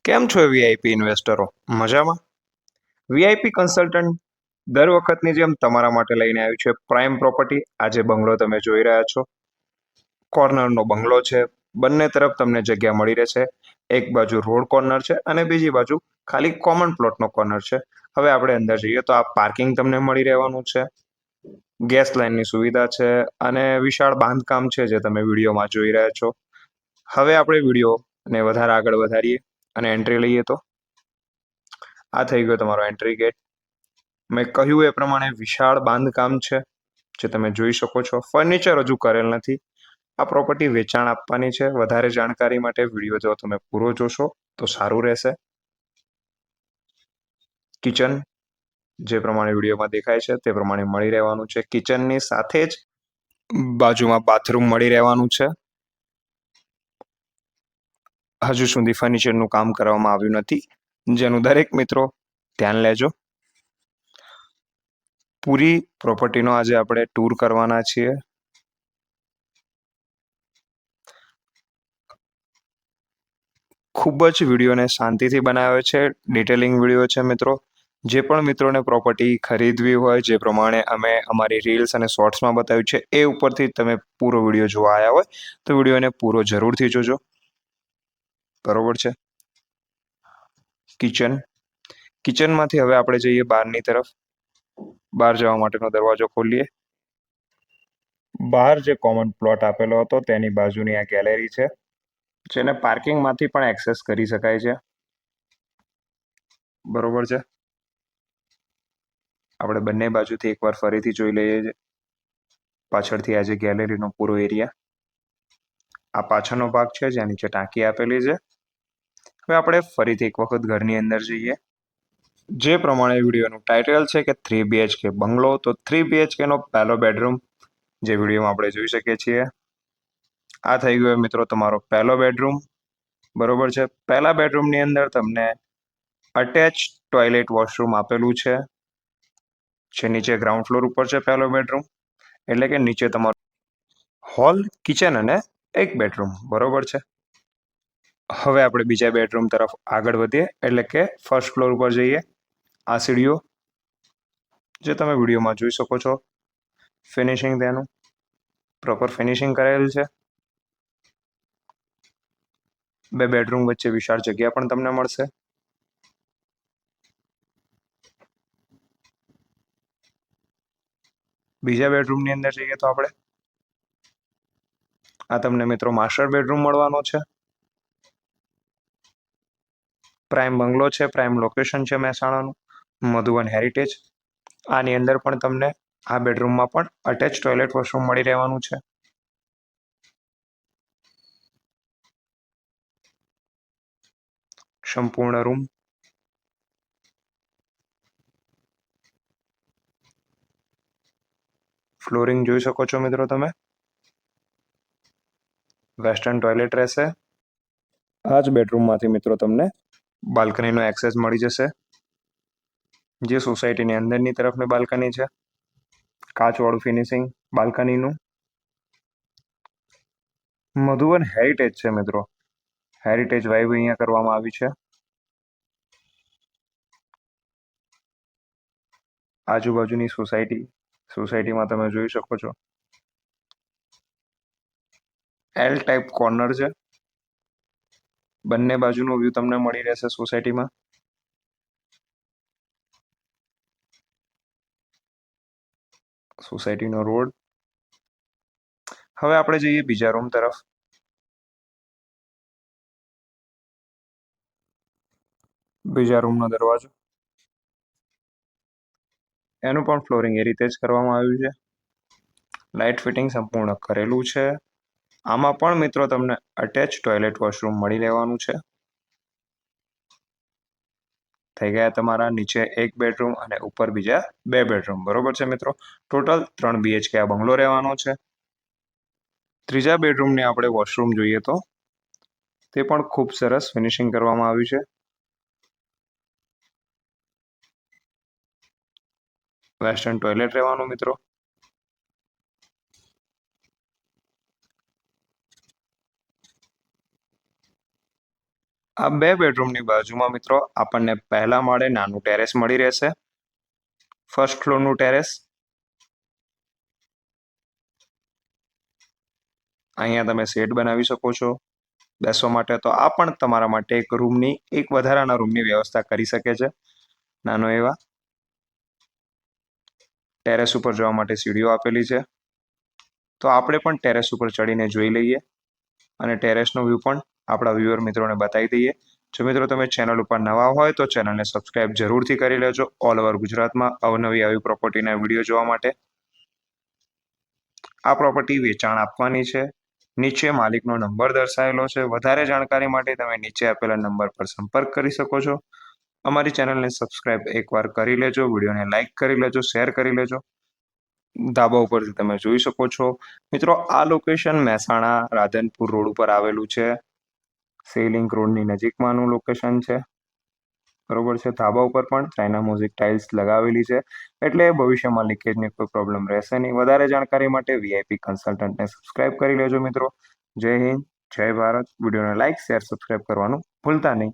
કેમ છો વીઆઈપી ઇન્વેસ્ટરો? મજામાં? વીઆઈપી કન્સલ્ટન્ટ દર વખતની જેમ તમારા માટે લઈને આવ્યું છે પ્રાઇમ પ્રોપર્ટી. આજે બંગલો તમે જોઈ રહ્યા છો. કોર્નરનો બંગલો છે. બંને તરફ તમને જગ્યા મળી રહેશે. એક બાજુ રોડ કોર્નર છે અને બીજી બાજુ ખાલી કોમન પ્લોટનો કોર્નર છે. હવે આપણે અંદર જઈએ તો આ પાર્કિંગ તમને મળી રહેવાનું છે. ગેસ લાઇનની સુવિધા છે અને વિશાળ બાંધકામ છે જે તમે વિડીયોમાં જોઈ રહ્યા છો. હવે આપણે વિડીયોને વધારે આગળ વધારીએ અને એન્ટ્રી લઈએ તો આ થઈ ગયો તમારો એન્ટ્રી ગેટ. મેં કહ્યું એ પ્રમાણે વિશાળ બાંધકામ છે જે તમે જોઈ શકો છો. ફર્નિચર હજુ કરેલ નથી. આ પ્રોપર્ટી વેચાણ આપવાની છે. વધારે જાણકારી માટે વિડીયો જો તમે પૂરો જોશો તો સારું રહેશે. કિચન જે પ્રમાણે વિડીયોમાં દેખાય છે તે પ્રમાણે મળી રહેવાનું છે. કિચનની સાથે જ બાજુમાં બાથરૂમ મળી રહેવાનું છે. હજુ સુધી ફર્નિચરનું કામ કરવામાં આવ્યું નથી, જેનું દરેક મિત્રો ધ્યાન લેજો. પૂરી પ્રોપર્ટીનો આજે આપણે ટૂર કરવાના છીએ. ખૂબ જ વિડીયોને શાંતિથી બનાવ્યો છે. ડિટેલિંગ વિડીયો છે મિત્રો. જે પણ મિત્રોને પ્રોપર્ટી ખરીદવી હોય, જે પ્રમાણે અમે અમારી રીલ્સ અને શોર્ટ્સમાં બતાવ્યું છે એ ઉપરથી તમે પૂરો વિડીયો જોવા આવ્યા હોય તો વિડીયોને પૂરો જરૂરથી જોજો. બરોબર છે. કિચનમાંથી હવે આપણે જઈએ બહારની તરફ. બહાર જવા માટેનો દરવાજો ખોલીએ. બહાર જે કોમન પ્લોટ આપેલો હતો તેની બાજુની આ ગેલેરી છે, જેને પાર્કિંગમાંથી પણ એક્સેસ કરી શકાય છે. બરોબર છે. આપણે બંને બાજુથી એકવાર ફરીથી જોઈ લઈએ. પાછળથી આજે ગેલેરીનો પૂરો એરિયા. આ પાછળનો ભાગ છે જ્યાં નીચે ટાંકી આપેલી છે. હવે આપણે ફરીથી એક વખત ઘરની અંદર જઈએ. જે પ્રમાણે વિડીયોનું ટાઇટલ છે કે 3 BHK બંગલો, તો 3 BHK નો પહેલો બેડરૂમ જે વિડીયોમાં આપણે જોઈ શકીએ છીએ. આ થઈ ગયો મિત્રો તમારો પહેલો બેડરૂમ. બરોબર છે. પહેલા બેડરૂમની અંદર તમને અટેચ ટોયલેટ વોશરૂમ આપેલું છે, જે નીચે ગ્રાઉન્ડ ફ્લોર ઉપર છે. પહેલો બેડરૂમ એટલે કે નીચે તમારો હોલ, કિચન અને એક બેડરૂમ. બરોબર છે. હવે આપણે બીજા બેડરૂમ તરફ આગળ વધીએ એટલે કે ફર્સ્ટ ફ્લોર ઉપર જઈએ. આ સીડીઓ જે તમે વિડીયોમાં જોઈ શકો છો. ફિનિશિંગ તેનું પ્રોપર ફિનિશિંગ કરેલ છે. બે બેડરૂમ વચ્ચે વિશાળ જગ્યા પણ તમને મળશે. બીજા બેડરૂમની અંદર જઈએ તો આપણે આ તમને મિત્રો માસ્ટર બેડરૂમ મળવાનો છે. પ્રાઇમ બંગલો છે, પ્રાઇમ લોકેશન છે મહેસાણાનું, મધુવન હેરિટેજ. આની અંદર પણ તમને આ બેડરૂમમાં પણ અટેચ ટોયલેટ વોશરૂમ મળી રહેવાનું છે. સંપૂર્ણ રૂમ. ફ્લોરિંગ જોઈ શકો છો મિત્રો તમે. વેસ્ટર્ન ટોયલેટ રહેશે. આ જ બેડરૂમમાંથી મિત્રો તમને બાલ્કનીનો એક્સેસ મળી જશે, જે સોસાયટીની અંદરની તરફની બાલ્કની છે. કાચવાળું ફિનિશિંગ બાલ્કનીનું. મધુવન હેરિટેજ છે મિત્રો. હેરિટેજ વાઇબ અહીંયા કરવામાં આવી છે. આજુબાજુની સોસાયટીમાં તમે જોઈ શકો છો. એલ ટાઈપ કોર્નર છે. બંને બાજુનો વ્યૂ તમને મળી રહેશે સોસાયટીમાં. સોસાયટીનો રોડ. હવે આપણે જઈએ બીજા રૂમ તરફ. બીજા રૂમનો દરવાજો. એનું પણ ફ્લોરિંગ એ રીતે જ કરવામાં આવ્યું છે. લાઇટ ફિટિંગ સંપૂર્ણ કરેલું છે. આમાં પણ મિત્રો તમને અટેચ ટોયલેટ વોશરૂમ મળી રહેવાનું છે. થઈ ગયા તમારા નીચે એક બેડરૂમ અને ઉપર બીજા 2 બેડરૂમ. બરોબર છે મિત્રો. ટોટલ 3 BHK આ બંગલો રહેવાનો છે. ત્રીજા બેડરૂમની આપણે વોશરૂમ જોઈએ તો તે પણ ખૂબ સરસ ફિનિશિંગ કરવામાં આવ્યું છે. વેસ્ટર્ન ટોયલેટ રહેવાનું મિત્રો. આ 2 બેડરૂમની બાજુમાં મિત્રો આપણને પહેલા માળે નાનું ટેરેસ મળી રહેશે. ફર્સ્ટ ફ્લોરનું ટેરેસ. અહીંયા તમે શેડ બનાવી શકો છો બેસવા માટે. તો આ પણ તમારા માટે એક વધારાના રૂમની વ્યવસ્થા કરી શકે છે. નાનો એવા ટેરેસ ઉપર જવા માટે સીડીઓ આપેલી છે. તો આપણે પણ ટેરેસ ઉપર ચડીને જોઈ લઈએ અને ટેરેસનો વ્યૂ પણ આપણા વ્યુઅર મિત્રોને બતાવી દઈએ. જો મિત્રો તમે ચેનલ ઉપર નવા હોય તો ચેનલને સબસ્ક્રાઇબ જરૂરથી કરી લેજો ઓલ ઓવર ગુજરાતમાં અવનવી આવી પ્રોપર્ટીના વિડીયો જોવા માટે. આ પ્રોપર્ટી વેચાણ આપવાની છે. નીચે માલિકનો નંબર દર્શાવેલો છે. વધારે જાણકારી માટે તમે નીચે આપેલા નંબર પર સંપર્ક કરી શકો છો. અમારી ચેનલને સબસ્ક્રાઇબ એકવાર કરી લેજો, વિડીયોને લાઇક કરી લેજો, શેર કરી લેજો. ધાબા ઉપરથી તમે જોઈ શકો છો મિત્રો, આ લોકેશન મહેસાણા રાધનપુર રોડ ઉપર આવેલું છે. સેલિંગ રોડની નજીકમાંનું લોકેશન છે. બરોબર છે. ધાબા ઉપર પણ ચાઇના મ્યુઝિક ટાઇલ્સ લગાવેલી છે, એટલે ભવિષ્યમાં લીકેજની કોઈ પ્રોબ્લેમ રહેશે નહીં. વધારે જાણકારી માટે વીઆઈપી કન્સલ્ટન્ટને સબસ્ક્રાઇબ કરી લેજો મિત્રો. જય હિન્દ, જય ભારત. વિડીયોને લાઇક, શેર, સબસ્ક્રાઇબ કરવાનું ભૂલતા નહીં.